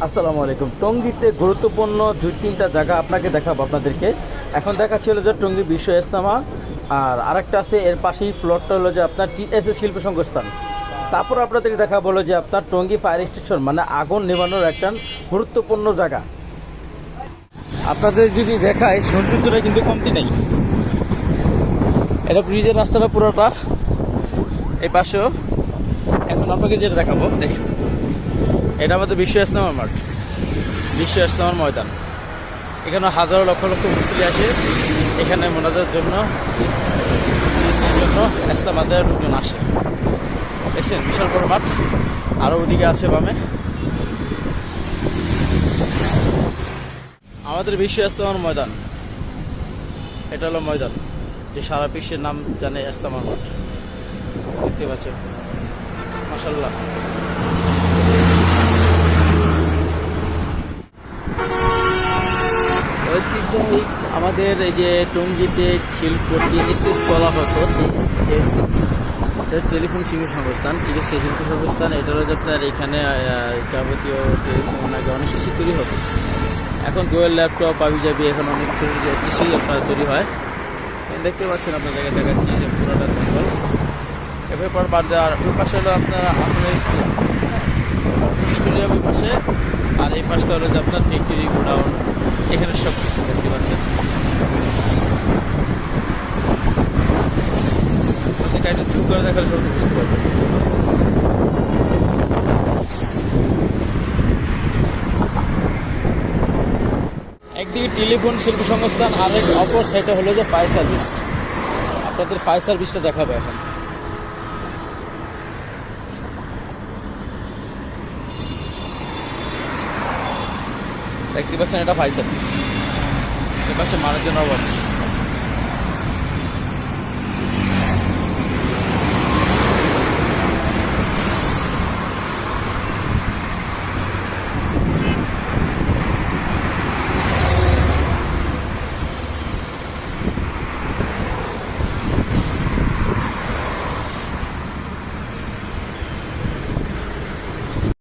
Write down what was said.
আসসালামু আলাইকুম। টঙ্গীতে গুরুত্বপূর্ণ দুই তিনটা জায়গা আপনাকে দেখাবো আপনাদেরকে। এখন দেখাচ্ছি হলো যে টঙ্গী বিশ্ব ইজতেমা, আর আরেকটা আছে এর পাশেই প্লটটা হলো যে আপনার টিএসএ শিল্প সংস্থান। তারপর আপনাদেরকে দেখাবো হলো যে আপনার টঙ্গী ফায়ার স্টেশন, মানে আগুন নেভানোর একটা গুরুত্বপূর্ণ জায়গা। আপনাদের যদি দেখায় সৌন্দর্যটা কিন্তু কমতি নেই। এটা ব্রিজের রাস্তাটা পুরোটা, এই পাশেও। এখন আপনাকে যেটা দেখাবো দেখেন, এটা আমাদের বিশ্ব ইজতেমার মাঠ, বিশ্ব ইজতেমার ময়দান। এখানে হাজারো লক্ষ লক্ষ মুসল্লি আসে এখানে মোনাজাতের জন্য, ইজতেমাতে লোকজন আসে। দেখছেন বিশাল বড় মাঠ। আরও ওদিকে আছে বামে আমাদের বিশ্ব ইজতেমার ময়দান। এটা হলো ময়দান যে সারা বিশ্বের নাম জানে ইজতেমার মাঠ। দেখতে পাচ্ছেন মাশাআল্লাহ। ঐতিহ্যবাহী আমাদের এই যে টঙ্গীতে শিল্প টিএসএস বলা হতো, টিএসএস টেলিফোন শিল্প সংস্থান, টিএসএস শিল্প সংস্থান। এটা হলো যে আপনার এখানে যাবতীয় টেলিফোন আগে অনেক কিছু তৈরি হতো। এখন গোয়েল ল্যাপটপ পাবি যাবি, এখন অনেক কিছুই আপনার তৈরি হয়। দেখতে পাচ্ছেন আপনার জায়গায় দেখাচ্ছি যে পুরোটা জঙ্গল। এভাবে পর বাদ দেওয়ার ওই পাশে হলো আপনার আসলে স্টেডিয়াম ওই পাশে, আর এই পাশটা হলো যে আপনার ফ্যাক্টরি গোডাউন। এখানে সব কিছু দেখতে পাচ্ছেন। এটা জুম করে দেখালে সব বুঝতে পারবেন। একদিকে টেলিফোন শিল্প সংস্থান, আর এক অপর সাইডে হলো যে ফায়ার সার্ভিস। আপনাদের ফায়ার সার্ভিসটা দেখাবো এখন। দেখতে পাচ্ছেন এটা ফায়ার সার্ভিস। এর পাশে মানুষজন আছে।